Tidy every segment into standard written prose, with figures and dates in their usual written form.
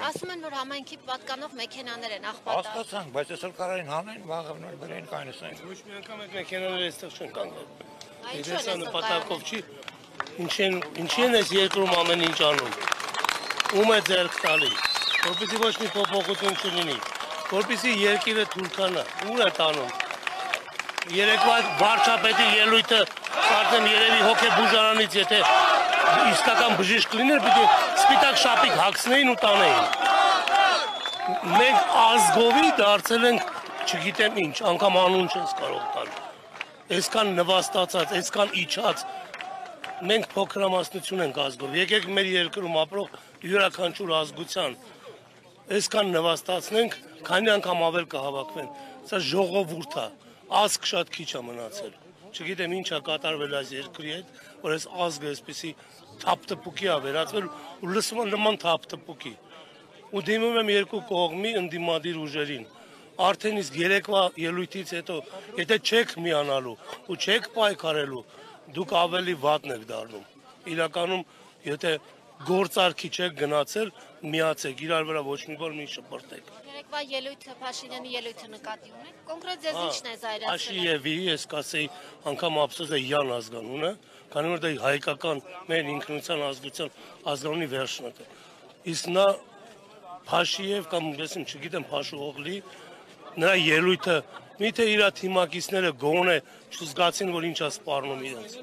Ասում են, որ համայնքի պատկանող մեքենաներ են աղբատար։ Հասկացանք, բայց այսօր կարային հանեն, վաղը բերեն կայնսեն։ Ոչ մի անգամ այդ մեքենաները այստեղ չեն կանգնել։ Իրենց նպատակով չի։ Ինչի են այս երկրում ամեն ինչ անում։ Ում է ձեռք տալի, որպեսզի ոչ մի փոփոխություն չլինի, որպեսզի երկիրը թուրքանա, ուր է տանում։ Երեկվա վարչապետի ելույթը կարծեմ երևի հոգեբուժարանից, եթե իսկական բժիշկ լիներ, պիտի սպիտակ շապիկ հագցնեին ու տանեին։ Մենք ազգովի դարձել ենք, չգիտեմ ինչ, անգամ անուն չես կարող տալ։ Այսքան նվաստացած, այսքան իջած, մենք փոքրամասնություն ենք ազգով։ Եկեք մեր երկրում ապրող յուրաքանչյուր ազգության այսքան նվաստացնենք, քանի անգամ ավել կհավաքվեն։ Սա ժողովուրդ է, ազգ շատ քիչ է մնացել։ Չգիտեմ ինչ է կատարվել այս երկրի հետ, որ այս ազգը այսպեսի թափտպուկի է վերածվել ու լսում եմ նման թափտպուկի։ Ու դիմում եմ երկու կողմի ընդդիմադիր ուժերին։ Արդեն իսկ երեկվա ելույթից հետո, եթե չեք միանալու ու չեք պայքարելու, դուք ավելի վատն եք դառնում։ Իրականում, եթե գործարքի չեք գնացել, միացեք, իրար վրա ոչ մի բան մի շպրտեք։ Երեկվա ելույթը, Փաշինյանի ելույթը նկատի ունեք։ Կոնկրետ ձեզ ինչն է զայրացրել։ Աշիևի, ես կասեի, անգամ ափսոս է Յան ազգանունը, քանի որ դա հայկական մեր ինքնության ազգության ազգանունի վերջնակ է։ Իսկ նա Փաշիև կամ ասեմ, չգիտեմ, Փաշուղլի նրա ելույթը միթե իր թիմակիցները գոնե չզգացին, որ ինչ է սպառնում իրենց։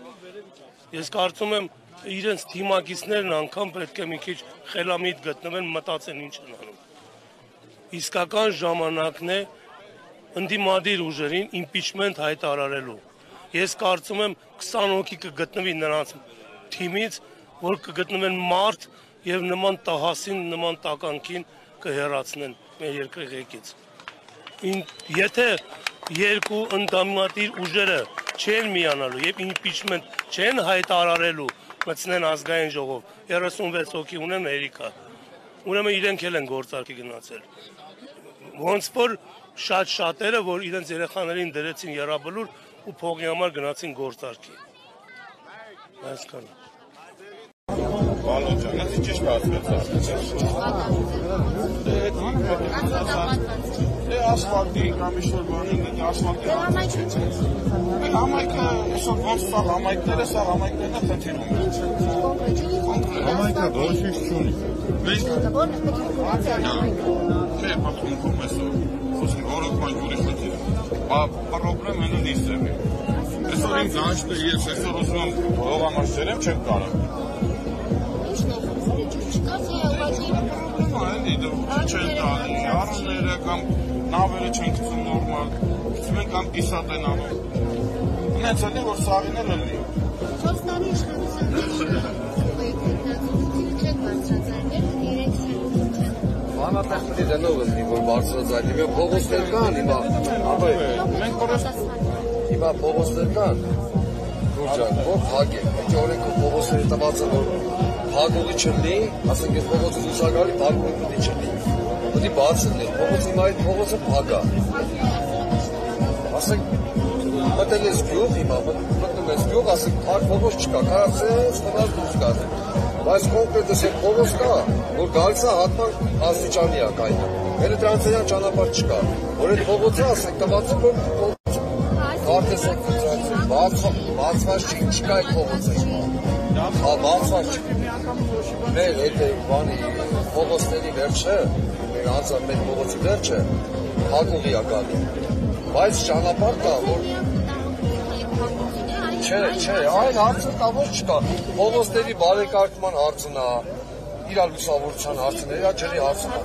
Ես կարծում եմ իրենց թիմակիցներն անգամ պետք է մի քիչ խելամիտ գտնվեն, մտածեն ինչ են անում։ Իսկական ժամանակն է ընդդիմադիր ուժերին իմպիչմենտ հայտարարելու։ Ես կարծում եմ 20 հոգի կգտնվի նրանց թիմից, որ կգտնվեն մարդ եւ նման տահասին, նման տականքին կհեռացնեն մեր երկրի ղեկից։ Եթե երկու ընդդիմադիր ուժերը չեն միանալու եւ իմպիչմենտ չեն հայտարարելու, մտցնեն ազգային ժողով, 36 հոգի ունեն Ամերիկա։ Ուրեմն իրենք էլ են գործարքի գնացել։ Ոնց որ շատ-շատերը, որ իրենց երեխաներին դրեցին եռաբլուր ու փողի համար գնացին գործարքի։ Այսքան։ Բալո ջան, ասի ճիշտ ասացաց։ Ասֆալտի կամ ինչ-որ բանի, ասֆալտի։ Համայնքը, այսօր ոնց սա համայնքները, սա համայնքներն է խնդիրում։ Համայնքը ոչ ինչ չունի։ Մենք չէ, պատմում այսօր, խոսում օրոքման ջուրի խնդիր։ Պրոբլեմ են դիսեմի։ Այսօր ինձ անջտը ես այսօր ուզում եմ հողամաշերեմ չեմ կարող։ Չեն տալի, առները կամ նավերը չեն գցում նորմալ, գցում են կամ կիսատ են անում։ Ունենց էլի, որ սաղին էլ էլի։ 4 տարի Բանատեղ պիտի դնող ընդի, որ բարձրացայդի, մենք փողոցներ կան, հիմա փողոցներ կան, գուրջան, որ փակ է, ինչ օրենքը փողոցների տվածը, որ փակողի չլնի, ասենք ես փողոցը զուսագարի, փակողի պիտի չլնի, պիտի բացլնի, փողոց հիմա այդ փողոցը փակ է, ասենք մտել ես գյուղ, հիմա մտնում ես գյուղ, ասենք փակ փողոց չկա, կարացես խնալ դուրս կազը, բայց կոնկրետս է փողոց կա, որ գալիս է հատման աստիճանի է կայնը, էլեկտրոնցիան ճանապարհ չկա, որ այդ փողոցը ասենք տվածը որ քարտեզը բացված չկա այդ փողոցը, բացված չկա, մեր այդ բանի փողոցների վերջը, մեր անձամբ մեր փողոցի վերջը, հակողի է գալի, բայց ճանապարհ կա, որ Չէ, այն հարցը կա ոչ չկա, փողոցների բարեկարգման հարցն է, իրար լուսավորության հարցն է, իրա ջրի հարցն է,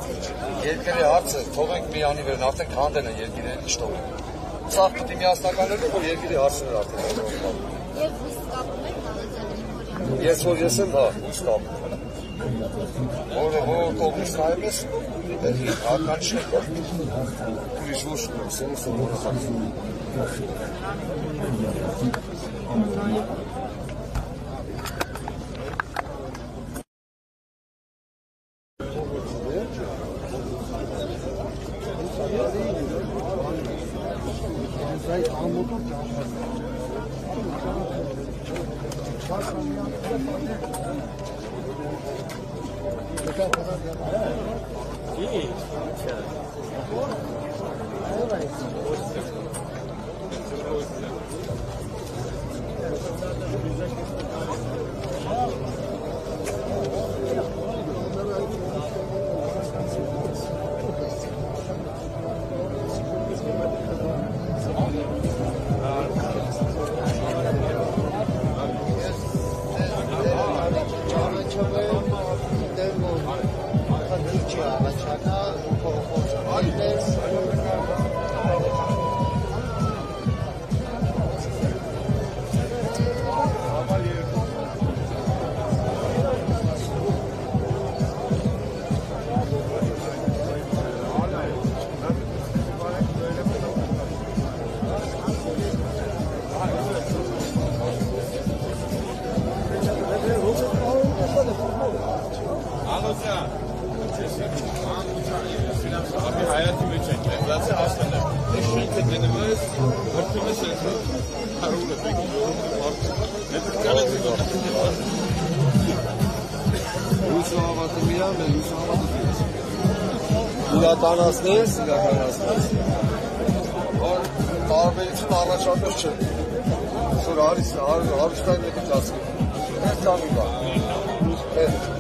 երկրի հարցը, թողենք միանի վերն, արդեն քանդեն են երկիրը, ինչ թողենք, սաղ պիտի միասնականելու, որ երկրի հարցն է արդեն։ Եվ հույս կապում եք Հալաջյանի։ Ես որ ես եմ, հա, հույս կապում։ Որ կողմից նայում ես, հական չի կա, ուրիշ ոչ կա, սենսը որը խացում։ Իրականացնես, որ տարբերություն առաջատես չէ, որ հարիստային ետի կասկի, հետ կամի բա, հետ։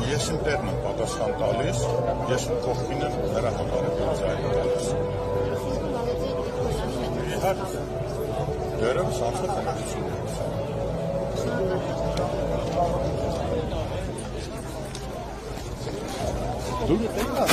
Ես ինտերն եմ պատասխան տալիս, ես կողքին եմ նրա համար եմ ձայնը տալիս։ Դերևս անցած ամուսիններ։ Դու գիտես։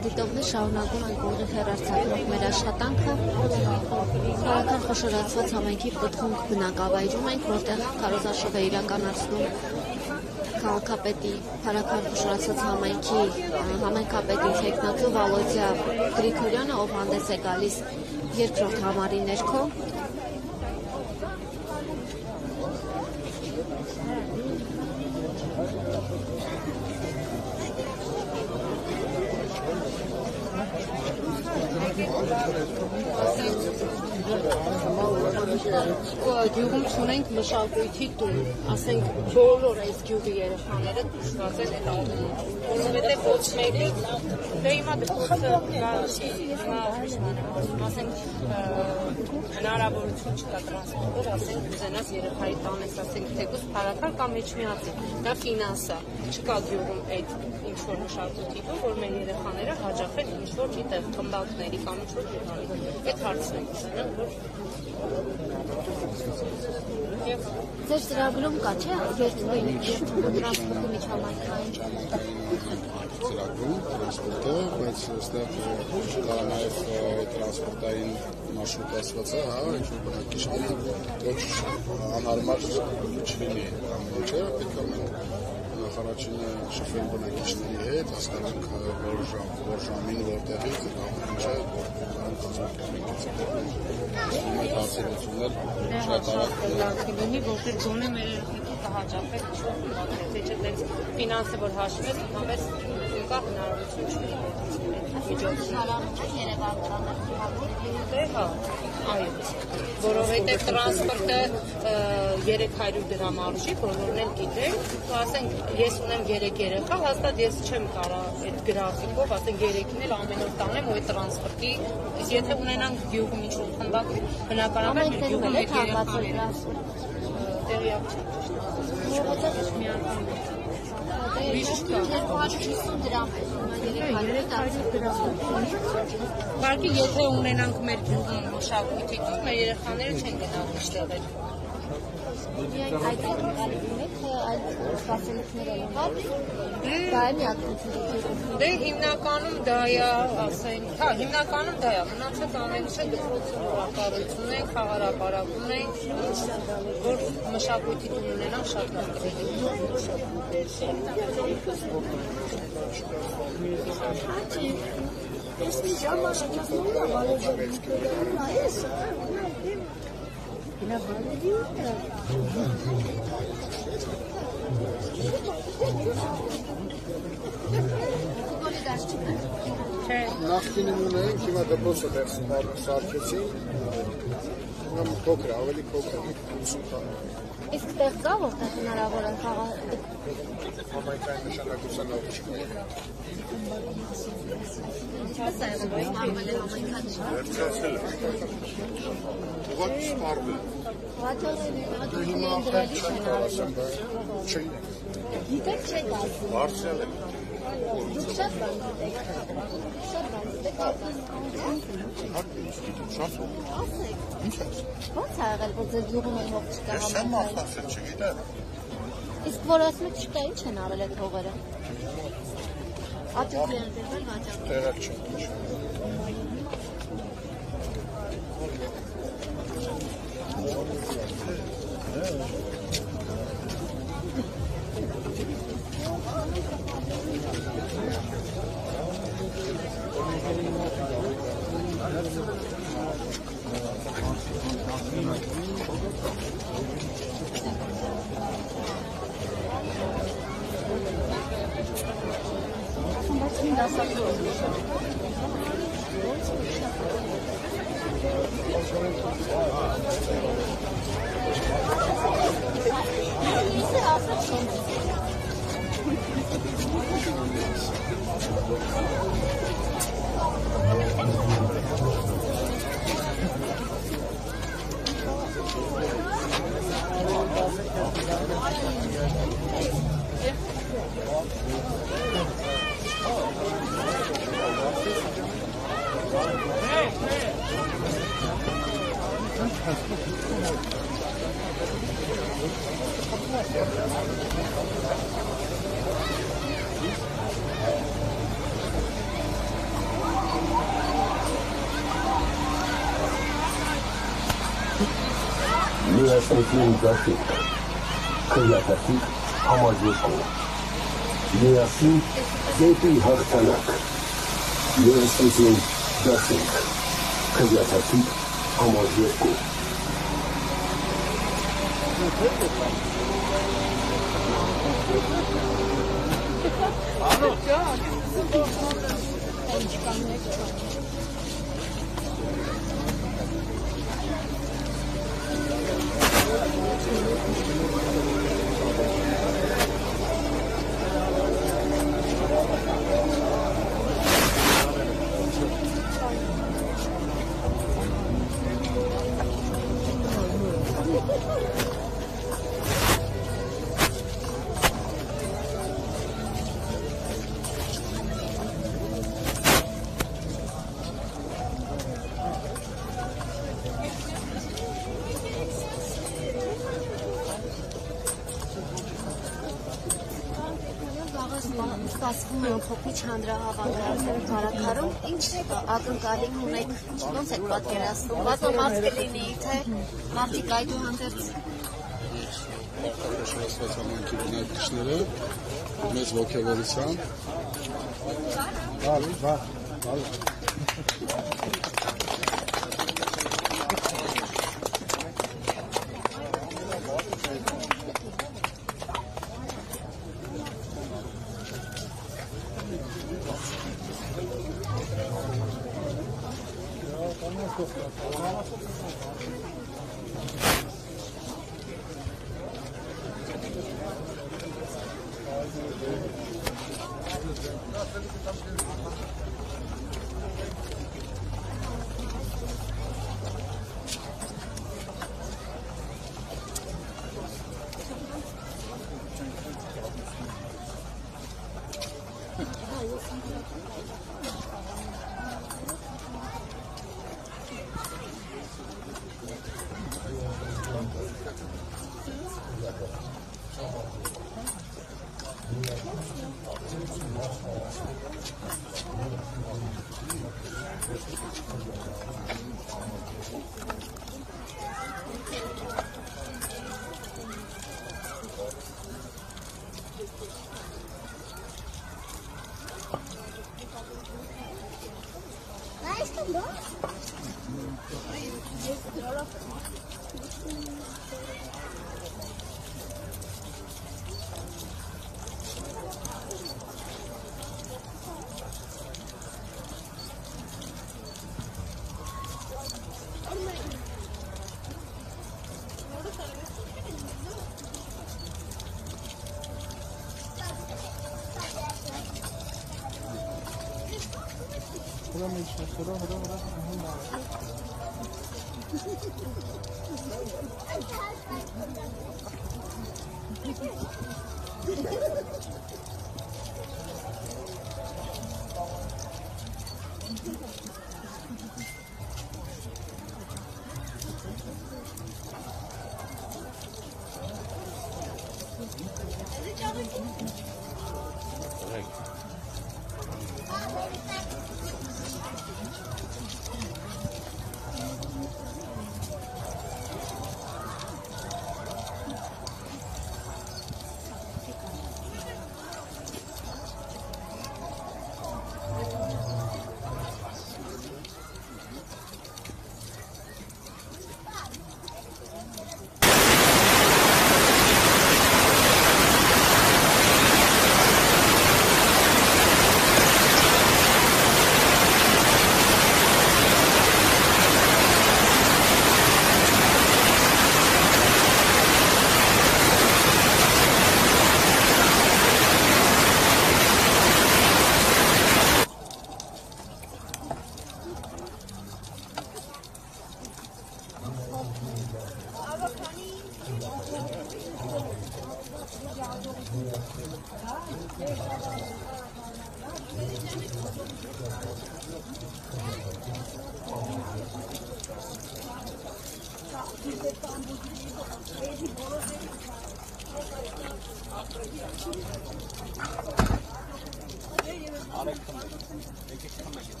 Դիտողներ շարունակում են ուղիղ հեռարձակելով մեր աշխատանքը։ Քաղաքական խոշորացված համայնքի պտղունք բնակավայրում ենք, որտեղ քարոզարշով է իրականացնում քաղաքապետի Փարաքան խոշորացված համայնքի համայնքապետի թեկնածու Վալոդիա Գրիգորյանը, ով հանդես է գալիս երկրորդ համարի ներքո։ Գյուղում ունենք մշակույթի տուն, ասենք բոլոր այս գյուղի երեխաները դժվար են այդ ալբոմը, որովհետև ոչ մեկը դե հիմա դպրոցը ասենք հնարավորություն չկա տրանսպորտով, ասենք ուզենաս երեխայի տանես, ասենք թեկուզ Փարաքան կամ Էջմիածին, դա ֆինանս է, չկա գյուղում այդ ինչ-որ մշակույթի տուն, որ մեր երեխաները հաճախեն ինչ-որ մի տեղ խմբակների կամ ինչ-որ եղանի, այդ հարցն ենք ուզենան, որ Ձեր ծրագրում կա, չէ՞, երթուղի տրանսպորտի միջհամայնքային ծրագրում տրանսպորտը, բայց այստեղ կա նաև տրանսպորտային մարշրուտ ասված է, հա, ինչ-որ բնակիչների ոչ անհարմար չլինի ամեն ինչը, պետք է մենք նախարարությունը շփվենք բնակիչների հետ, հասկանանք որ ժամին որտեղից այդ ամեն ինչը այդ հասցեություններ շատ արագ լինի, որտեղ գոնե մեր երկրի կհաջողվի ինչ-որ բաներ, թե չէ ֆինանսը որ հաշվես, համես կա հնարավորություն չունի։ Հա, այո, որովհետև տրանսպորտը 300 դրամ արժի, բոլորն էլ գիտենք, ասենք ես ունեմ 3 երեխա, հաստատ ես չեմ կարող այդ գրաֆիկով, ասենք 3-ին էլ ամեն օր տանեմ ու այդ տրանսպորտի, իսկ եթե ունենանք գյուղում ինչ-որ խմբակ, բնականաբար մեր գյուղում այդ երեխաները տեղյակ չեմ։ Միշտ կա 250 դրամ է, 300 դրամ։ Բարգի եթե ունենանք մեր գյուղի մշակույթի տուն, մեր երեխաները չեն գնալ այստեղ։ Միայն այդ ակնկալիքն է, թե այդ սպասելիքները եղավ, դա է միակնությունը։ Դե հիմնականում դա է, ասենք, հա, հիմնականում դա է, մնացած ամեն ինչը դպրոցում կառույցում են, խաղարապարակում են, որ մշակույթի տուն ունենան շատ լավ Նախկինում ունենք, հիմա դպրոցը դեռ սարքեցին, փոքր, ավելի փոքր, 50 տան։ Իսկ տեղ կա, որտեղ հնարավոր է խաղալ։ Համայնքային նշանակության առողջը։ Ինչպես է եղել համայնքային Վերջացել է։ Ուղղակի սպառվել։ Հիմա արդեն չեն կարասեմ, բայց չէին։ Գիտեք չեք ասում։ Բարձրել է։ Դուք շատ բան գիտեք։ Շատ բան գիտեք։ Շատ Ասեք։ ինչ է։ Ո՞նց է եղել, որ ձեր գյուղում էլ հող չկա Ես չեմ ասացել, չգիտեմ։ Իսկ որ ասում եք չկա, ինչ են արել այդ հողերը։ Ատյութի են դերվել վաճառ։ Տեղակ չեն։ Միասնություն դաշիկ, քրյատակիկ համաժողով, միասին դեպի հաղթանակ, միասնություն դաշիկ, քրյատակիկ համաժողով։ Սպասվում են փոքրիչ հանրահավաքներ Ղարաքարում, ինչ ակնկալիք ունեք, ոնց եք պատկերացնում, բազմամարդ կլինի, թե մարդիկ այդուհանդերձ Ներկայացված համայնքի բնակիչները մեծ ոգևորությամբ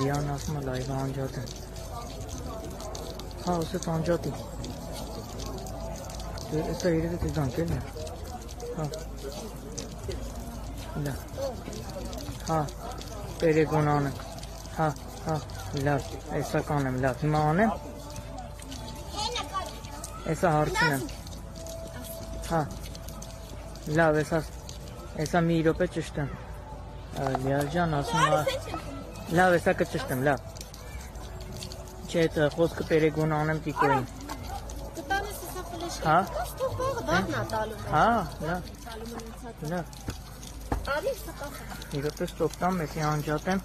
Lian asma live ancadı. Ha usse ancadı. Esa yeri de danke ne? Ha. La. Ha. Pere gonane. Ha ha. La. Esa kanem la. Himane. Esa harçnem. Ha. La esa miro pe çüştüm. Liarcan asma. Լավ, հեսա կճշտեմ, լավ։ Չէ, այդ խոսքը պերեգոն անեմ տիկոյին։ Կտանես հեսա ֆլեշ։ Հա։ Ստոպողը բառնա տալու։ Հա, լավ։ Տալու մնացած։ Լավ։ Արի ստոպողը։ Իրոք ստոպտամ, մեսի անջատեմ։